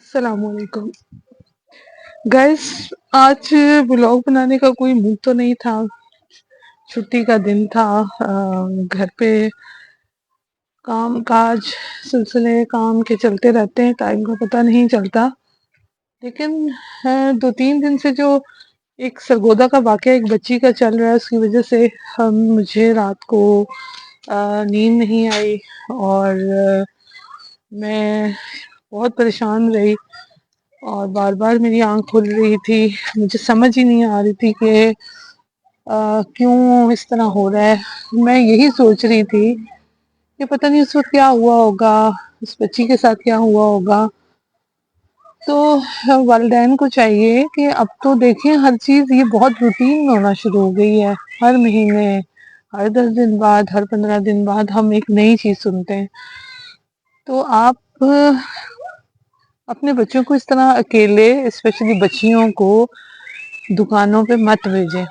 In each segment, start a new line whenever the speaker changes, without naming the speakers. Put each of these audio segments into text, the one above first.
السلام علیکم گائز. آج بلاگ بنانے کا کوئی موڈ تو نہیں تھا. چھٹی کا دن تھا. گھر پہ کام کاج سلسلے کام کے چلتے رہتے ہیں, ٹائم کا پتہ نہیں چلتا. لیکن 2-3 دن سے جو ایک سرگودا کا واقعہ ایک بچی کا چل رہا ہے, اس کی وجہ سے مجھے رات کو نیند نہیں آئی اور میں بہت پریشان رہی اور بار بار میری آنکھ کھل رہی تھی. مجھے سمجھ ہی نہیں آ رہی تھی کہ کیوں اس طرح ہو رہا ہے. میں یہی سوچ رہی تھی کہ پتہ نہیں اس وقت کیا ہوا ہوگا, اس بچی کے ساتھ کیا ہوا ہوگا. تو والدین کو چاہیے کہ اب تو دیکھیں ہر چیز یہ بہت روٹین میں ہونا شروع ہو گئی ہے. ہر مہینے, ہر 10 دن بعد, ہر 15 دن بعد ہم ایک نئی چیز سنتے ہیں. تو آپ اپنے بچوں کو اس طرح اکیلے, اسپیشلی بچیوں کو دکانوں پہ مت بھیجیں.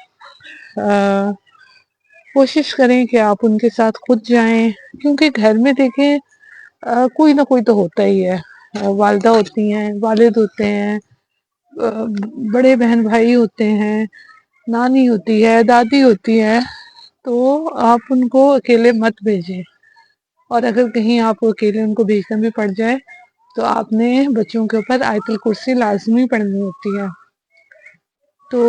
کوشش کریں کہ آپ ان کے ساتھ خود جائیں, کیونکہ گھر میں دیکھیں کوئی نہ کوئی تو ہوتا ہی ہے. والدہ ہوتی ہیں, والد ہوتے ہیں, بڑے بہن بھائی ہوتے ہیں, نانی ہوتی ہے, دادی ہوتی ہے. تو آپ ان کو اکیلے مت بھیجیں. اور اگر کہیں آپ اکیلے ان کو بھیجنا بھی پڑ جائے تو آپ نے بچوں کے اوپر آیت الکرسی لازمی پڑھنی ہوتی ہے. تو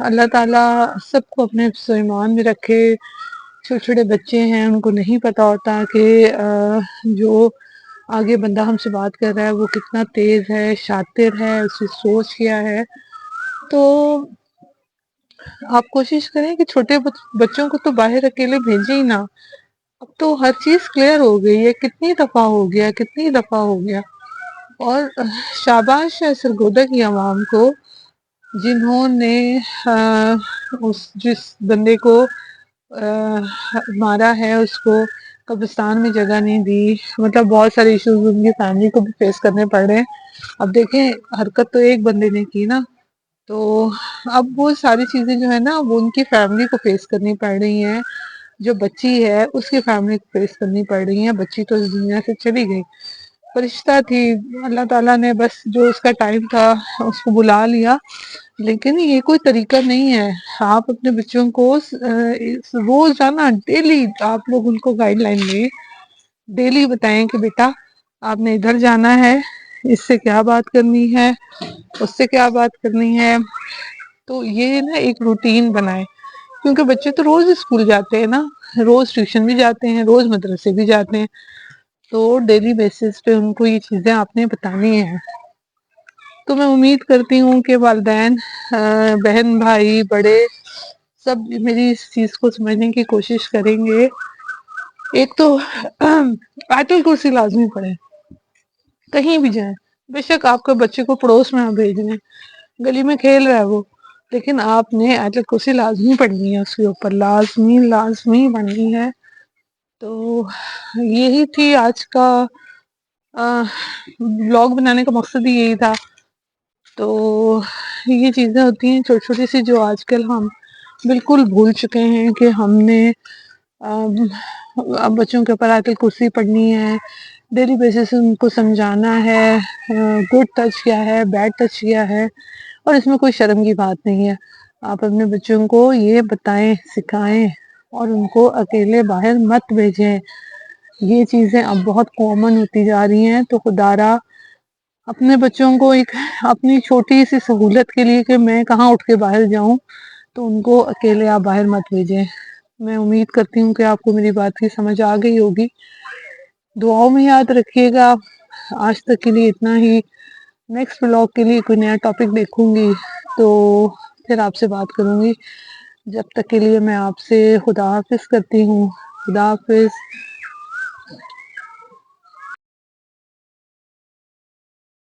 اللہ تعالیٰ سب کو اپنے حفظ و ایمان میں رکھے. چھوٹے چھوٹے بچے ہیں, ان کو نہیں پتا ہوتا کہ جو آگے بندہ ہم سے بات کر رہا ہے وہ کتنا تیز ہے, شاطر ہے, اس کی سوچ کیا ہے. تو آپ کوشش کریں کہ چھوٹے بچوں کو تو باہر اکیلے بھیجیں ہی نا. اب تو ہر چیز کلیئر ہو گئی ہے, کتنی دفعہ ہو گیا, کتنی دفعہ ہو گیا. اور شاباش ہے سرگودا کی عوام کو جنہوں نے جس بندے کو مارا ہے اس کو قبرستان میں جگہ نہیں دی. مطلب بہت سارے ایشوز ان کی فیملی کو بھی فیس کرنے پڑ رہے ہیں. اب دیکھیں حرکت تو ایک بندے نے کی نا, تو اب وہ ساری چیزیں جو ہے نا وہ ان کی فیملی کو فیس کرنی پڑ رہی ہیں. جو بچی ہے اس کی فیملی کو فیس کرنی پڑ رہی ہے. بچی تو اس دنیا سے چلی گئی, فرشتہ تھی, اللہ تعالیٰ نے بس جو اس کا ٹائم تھا اس کو بلا لیا. لیکن یہ کوئی طریقہ نہیں ہے. آپ اپنے بچوں کو روز جانا, ڈیلی آپ لوگ ان کو گائیڈ لائن دیں, ڈیلی بتائیں کہ بیٹا آپ نے ادھر جانا ہے, اس سے کیا بات کرنی ہے, اس سے کیا بات کرنی ہے. تو یہ نا ایک روٹین بنائے, کیونکہ بچے تو روز اسکول جاتے ہیں نا, روز ٹیوشن بھی جاتے ہیں, روز مدرسے بھی جاتے ہیں. تو ڈیلی بیسس پہ ان کو یہ چیزیں آپ نے بتانی ہیں. تو میں امید کرتی ہوں کہ والدین, بہن بھائی, بڑے سب میری اس چیز کو سمجھنے کی کوشش کریں گے. ایک تو آیت الکرسی لازمی پڑھیں کہیں بھی جائیں. بے شک آپ کے بچے کو پڑوس میں بھیج دیں, گلی میں کھیل رہا ہے وہ, لیکن آپ نے آیت الکرسی لازمی پڑھنی ہے اس کے اوپر, لازمی لازمی پڑھنی ہے. تو یہی تھی آج کا بلاگ بنانے کا مقصد ہی یہی تھا. تو یہ چیزیں ہوتی ہیں چھوٹی چھوٹی سی جو آج کل ہم بالکل بھول چکے ہیں کہ ہم نے بچوں کے اوپر آیت الکرسی پڑھنی ہے, ڈیلی بیسس ان کو سمجھانا ہے, گڈ ٹچ کیا ہے, بیڈ ٹچ کیا ہے. اور اس میں کوئی شرم کی بات نہیں ہے. آپ اپنے بچوں کو یہ بتائیں, سکھائیں, اور ان کو اکیلے باہر مت بھیجیں. یہ چیزیں اب بہت کامن ہوتی جا رہی ہیں. تو خدارا اپنے بچوں کو ایک اپنی چھوٹی سی سہولت کے لیے کہ میں کہاں اٹھ کے باہر جاؤں, تو ان کو اکیلے آپ باہر مت بھیجیں. میں امید کرتی ہوں کہ آپ کو میری بات کی سمجھ آ گئی ہوگی. دعاؤں میں یاد رکھیے گا. آج تک کے لیے اتنا ہی. نیکسٹ بلاگ کے لیے کوئی نیا ٹاپک دیکھوں گی تو پھر آپ سے بات کروں گی. جب تک کے لیے میں آپ سے خدا حافظ کرتی ہوں. خدا حافظ.